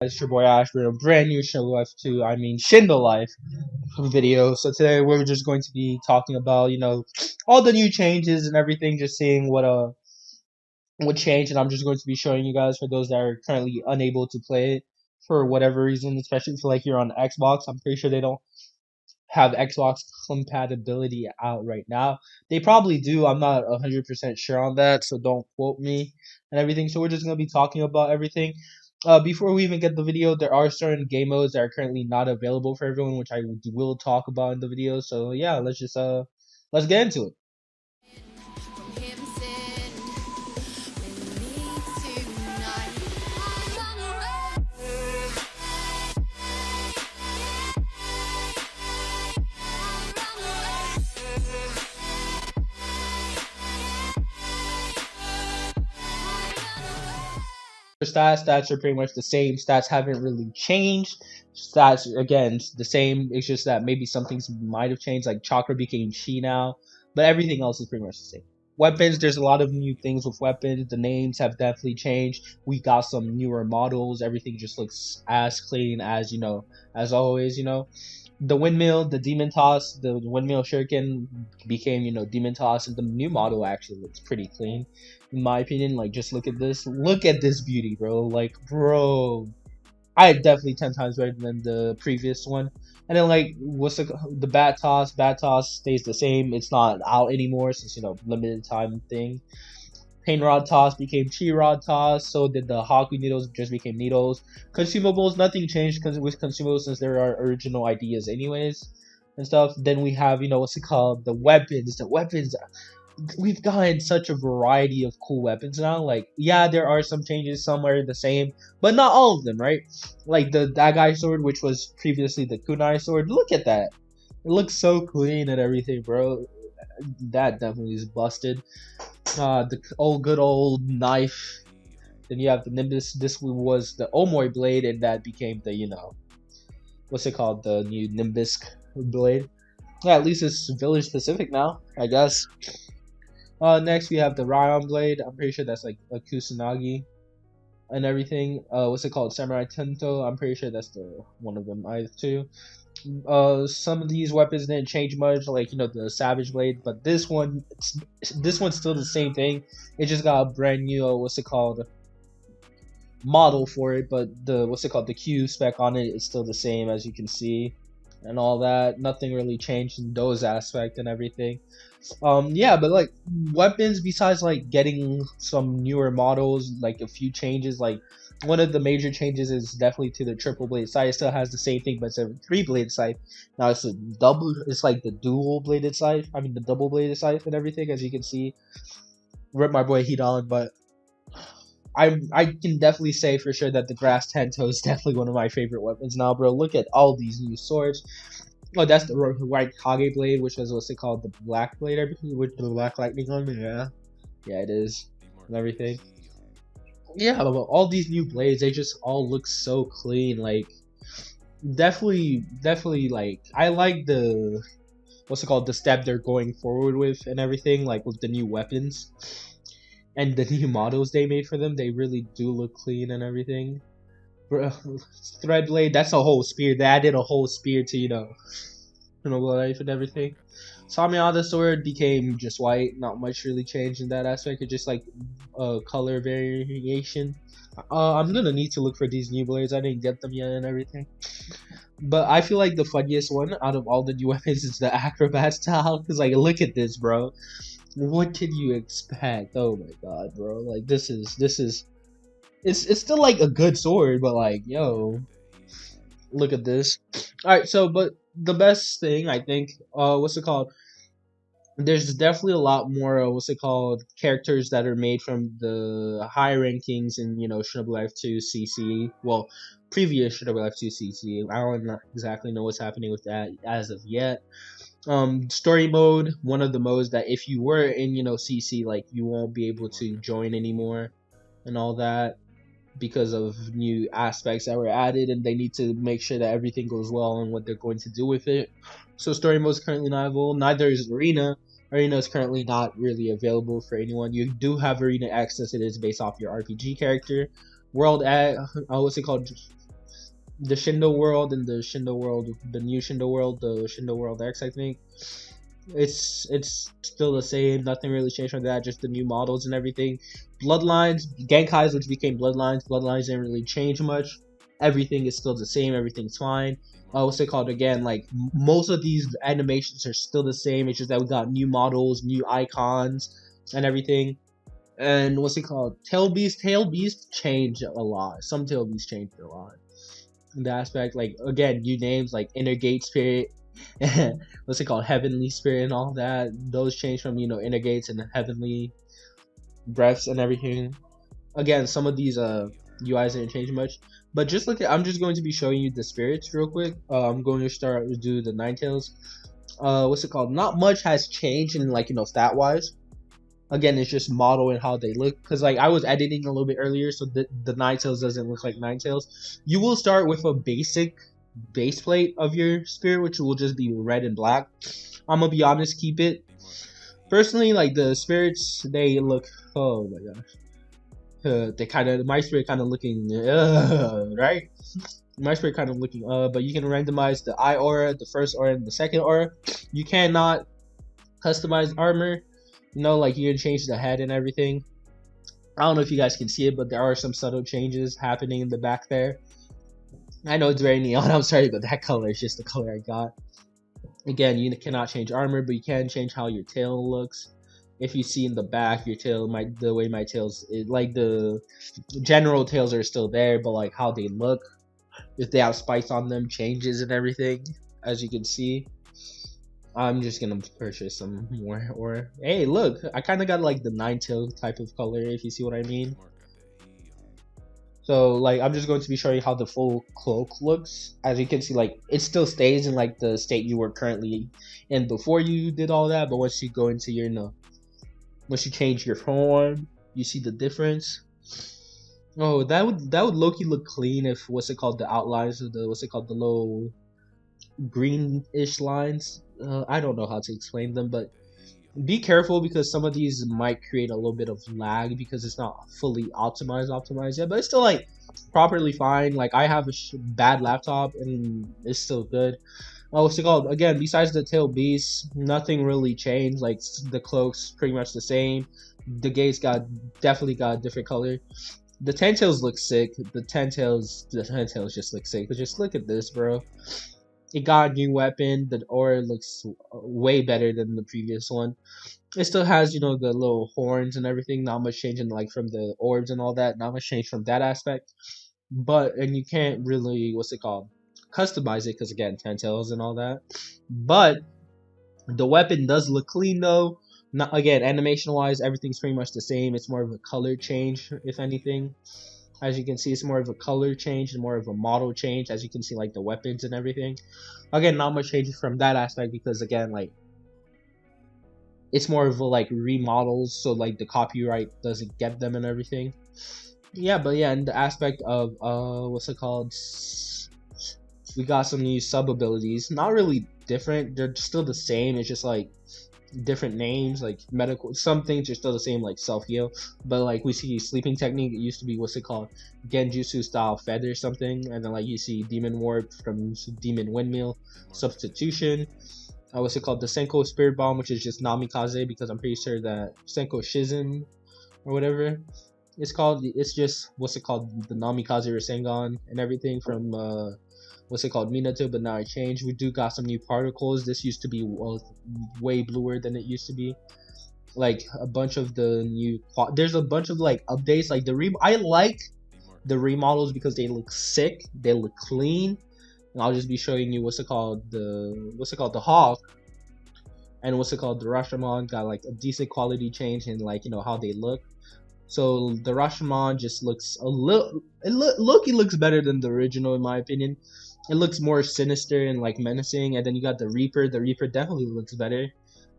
It's your boy Ash with a brand new Shindo Life 2, Shindo Life video. So today we're just going to be talking about, all the new changes and everything, just seeing what changed, and I'm just going to be showing you guys for those that are currently unable to play it for whatever reason, especially if like you're on Xbox. I'm pretty sure they don't have Xbox compatibility out right now. They probably do. I'm not 100% sure on that, so don't quote me and everything. So we're just going to be talking about everything. Before we even get the video, there are certain game modes that are currently not available for everyone, which I will talk about in the video. So yeah, let's get into it. Stats are pretty much the same. Stats haven't really changed. Stats again the same. It's just that maybe some things might have changed, like chakra became chi now, but everything else is pretty much the same. Weapons, there's a lot of new things with weapons. The names have definitely changed. We got some newer models. Everything just looks as clean as as always. The windmill, the demon toss, the windmill shuriken became demon toss, and the new model actually looks pretty clean in my opinion. Like, just look at this beauty, bro. Like, bro, I definitely 10 times better than the previous one. And then like, what's the bat toss? Bat toss stays the same. It's not out anymore since limited time thing. Pain rod toss became chi rod toss. So did the Haku needles, just became needles. Consumables, nothing changed with consumables since there are original ideas anyways and stuff. Then we have what's it called, the weapons. The weapons, we've gotten such a variety of cool weapons now. Like, yeah, there are some changes, some are the same, but not all of them, right? Like the Dagai sword, which was previously the Kunai sword. Look at that. It looks so clean and everything, bro. That definitely is busted. The good old knife. Then you have the Nimbus. This was the Omoi blade, and that became the, what's it called? The new Nimbus blade. Yeah, at least it's village specific now, I guess. Next we have the Ryon blade. I'm pretty sure that's like a Kusanagi and everything. What's it called? Samurai Tento. I'm pretty sure that's the one of them either too. Some of these weapons didn't change much, like the Savage blade, but this one's still the same thing. It just got a brand new what's it called, model for it, but the what's it called, the Q spec on it is still the same, as you can see, and all that. Nothing really changed in those aspects and everything. Yeah, but like, weapons, besides like getting some newer models, like a few changes, like one of the major changes is definitely to the triple blade scythe. It still has the same thing, but it's a 3-blade scythe. Now it's like the dual bladed scythe, the double bladed scythe and everything, as you can see. Rip my boy Heat on, but I can definitely say for sure that the Grass Tento is definitely one of my favorite weapons now, bro. Look at all these new swords. Oh, that's the white Kage blade, which was what's it called, the black blade, everything with the black lightning on it. Yeah, it is, and everything. Yeah, but all these new blades, they just all look so clean. Like, definitely, like, I like the what's it called, the step they're going forward with and everything, like with the new weapons and the new models they made for them. They really do look clean and everything. Bro, thread blade, that's a whole spear. They added a whole spear to life and everything. Samyada sword became just white. Not much really changed in that aspect. It's just like color variation. I'm gonna need to look for these new blades. I didn't get them yet and everything. But I feel like the funniest one out of all the new weapons is the acrobat style. Cause like, look at this, bro. What can you expect? Oh my god, bro. Like, this is it's still like a good sword, but like, yo, look at this. All right, so but the best thing, I think, what's it called, there's definitely a lot more what's it called, characters that are made from the high rankings in Shinobi Life 2 CC. Well, previous Shinobi Life 2 CC. I don't exactly know what's happening with that as of yet. Story mode, one of the modes that if you were in CC, like, you won't be able to join anymore and all that, because of new aspects that were added, and they need to make sure that everything goes well and what they're going to do with it. So story mode is currently not available. Neither is arena. Arena is currently not really available for anyone. You do have arena access. It is based off your RPG character. World at what's it called? the Shindo world and the Shindo world, the new Shindo world, the Shindo world X, I think. It's still the same. Nothing really changed from that. Just the new models and everything. Bloodlines, Genkai's, which became Bloodlines. Bloodlines didn't really change much. Everything is still the same. Everything's fine. What's it called again? Like most of these animations are still the same. It's just that we got new models, new icons, and everything. And what's it called? Tail Beast. Tail Beast changed a lot. Some Tail Beasts changed a lot. In the aspect, like again, new names like Inner Gate Spirit, what's it called, Heavenly Spirit, and all that. Those change from Inner Gates and Heavenly Breaths and everything. Again, some of these UIs didn't change much, but just look at. I'm just going to be showing you the spirits real quick. I'm going to start to do the Ninetales. What's it called? Not much has changed in like stat wise. Again, it's just model and how they look. Because like I was editing a little bit earlier, so the Ninetales doesn't look like Ninetales. You will start with a basic base plate of your spirit, which will just be red and black. I'm gonna be honest, keep it. Personally, like the spirits, they look. Oh my gosh. They kind of, my spirit kind of looking, right? My spirit kind of looking, but you can randomize the eye aura, the first aura, and the second aura. You cannot customize armor. Like you can change the head and everything. I don't know if you guys can see it, but there are some subtle changes happening in the back there. I know it's very neon, I'm sorry, but that color is just the color I got. Again, you cannot change armor, but you can change how your tail looks. If you see in the back, your tail, the way my tails, like the general tails are still there, but like how they look, if they have spikes on them, changes and everything, as you can see. I'm just gonna purchase some more. Or hey, look, I kind of got like the Ninetale type of color, if you see what I mean. So like I'm just going to be showing you how the full cloak looks. As you can see, like it still stays in like the state you were currently in before you did all that, but once you go into your once you change your form, you see the difference. Oh, that would low-key look clean if the outlines of the the little greenish lines. I don't know how to explain them, but be careful because some of these might create a little bit of lag because it's not fully optimized yet, but it's still like properly fine. Like I have a bad laptop and it's still good. Again, besides the tail beast, nothing really changed. Like the cloak's pretty much the same. The gates definitely got a different color. The 10 tails look sick. The 10 tails just look sick. But just look at this, bro. It got a new weapon. The aura looks way better than the previous one. It still has, the little horns and everything. Not much changing, like from the orbs and all that. Not much change from that aspect. And you can't really, customize it because again, 10 tails and all that. But the weapon does look clean though. Not again, animation wise, everything's pretty much the same. It's more of a color change, if anything. As you can see, it's more of a color change and more of a model change. As you can see, like the weapons and everything. Again, not much changes from that aspect because again, like it's more of a like remodels, so like the copyright doesn't get them and everything. Yeah, but yeah, in the aspect of we got some new sub abilities. Not really different. They're still the same. It's just like different names, like medical. Some things are still the same, like self heal, but like we see sleeping technique. It used to be Genjutsu style feather something, and then like you see demon warp from demon windmill substitution. The Senko spirit bomb, which is just Namikaze, because I'm pretty sure that Senko Shizen or whatever it's called. It's just the Namikaze Rasengan and everything from Minato, but now it changed. We do got some new particles. This used to be way bluer than it used to be. Like a bunch of the new there's a bunch of like updates. Like I like the remodels because they look sick, they look clean. And I'll just be showing you the Hawk and the Rashomon got like a decent quality change in like how they look. So the Rashomon just looks Loki looks better than the original in my opinion. It looks more sinister and like menacing, and then you got the Reaper. The Reaper definitely looks better.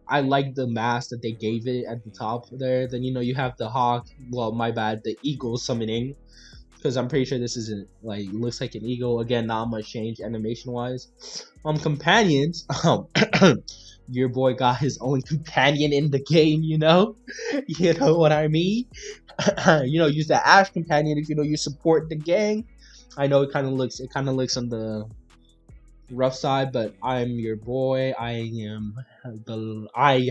I like the mask that they gave it at the top there. Then you have the Hawk. Well, my bad, the Eagle summoning, because I'm pretty sure this isn't like looks like an eagle. Again, not much change animation wise. Companions. Your boy got his own companion in the game. You know what I mean. Use the Ash companion if you support the gang. I know it kind of looks on the rough side, but I'm your boy. I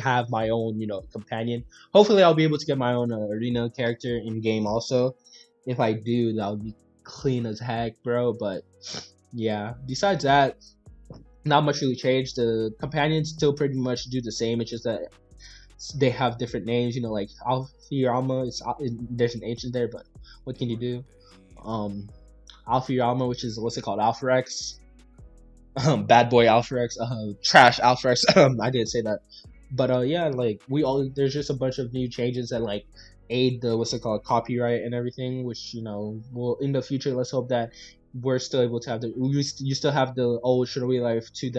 have my own, companion. Hopefully I'll be able to get my own arena character in game also. If I do, that'll be clean as heck, bro. But yeah, besides that, not much really changed. The companions still pretty much do the same. It's just that they have different names, like Alfirama. There's an ancient there, but what can you do? Alfirama, which is what's it called, Alpharex. Bad boy Alpharex, trash Alpharex. I didn't say that, but yeah, like there's just a bunch of new changes that like aid the what's it called, copyright and everything, which will in the future. Let's hope that we're still able to have you still have the old Shinobi Life 2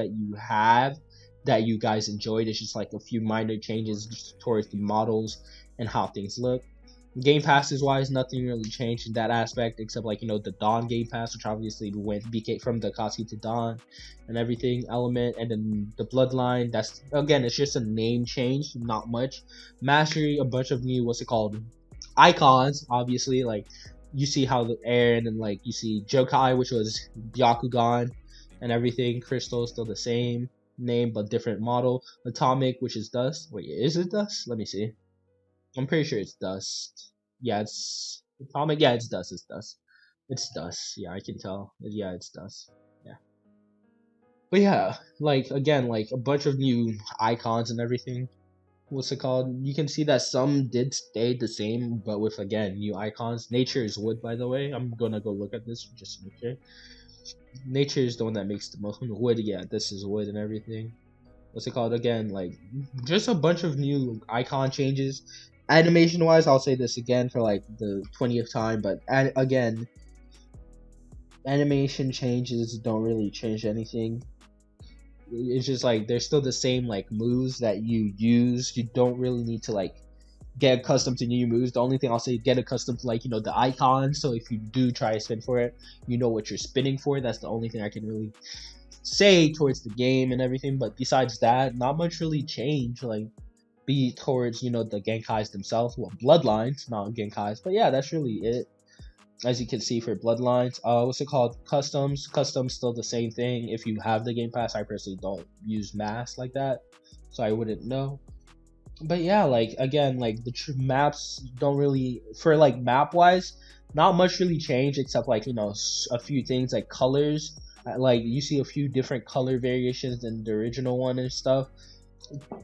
that you guys enjoyed. It's just like a few minor changes towards the models and how things look. Game passes wise, nothing really changed in that aspect except like the Dawn Game Pass, which obviously went BK from the Koski to Dawn and everything element, and then the Bloodline. That's again, it's just a name change, not much. Mastery, a bunch of new icons. Obviously, like you see how the air, and then like you see Jokai, which was Byakugan, and everything. Crystal still the same name but different model. Atomic, which is Dust. Wait, is it Dust? Let me see. I'm pretty sure it's Dust. Yeah, it's Atomic. Yeah, it's Dust. It's Dust. It's Dust. Yeah, I can tell. Yeah, it's Dust. Yeah. But yeah, like again, like a bunch of new icons and everything. What's it called? You can see that some did stay the same, but with again new icons. Nature is wood, by the way. I'm gonna go look at this just to make sure. Nature is the one that makes the most wood. Yeah, this is wood and everything. What's it called again? Like just a bunch of new icon changes. Animation wise, I'll say this again for like the 20th time, but again, animation changes don't really change anything. It's just like they're still the same like moves that you use. You don't really need to like get accustomed to new moves. The only thing I'll say, get accustomed to like the icons. So if you do try to spin for it, you know what you're spinning for. That's the only thing I can really say towards the game and everything. But besides that, not much really changed. Like be towards the Genkais themselves. Well, Bloodlines, not Genkais. But yeah, that's really it. As you can see for Bloodlines, what's it called? Customs. Customs still the same thing. If you have the Game Pass, I personally don't use mass like that, so I wouldn't know. But yeah, like again, like the maps don't really, for like map wise, not much really changed except like a few things like colors. Like you see a few different color variations than the original one and stuff.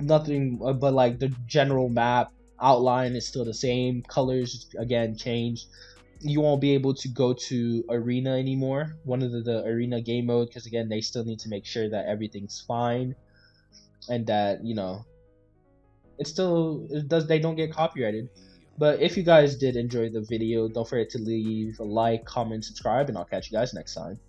Nothing, but like the general map outline is still the same. Colors again changed. You won't be able to go to arena anymore, one of the arena game mode, because again they still need to make sure that everything's fine and that they don't get copyrighted. But if you guys did enjoy the video, don't forget to leave a like, comment, subscribe, and I'll catch you guys next time.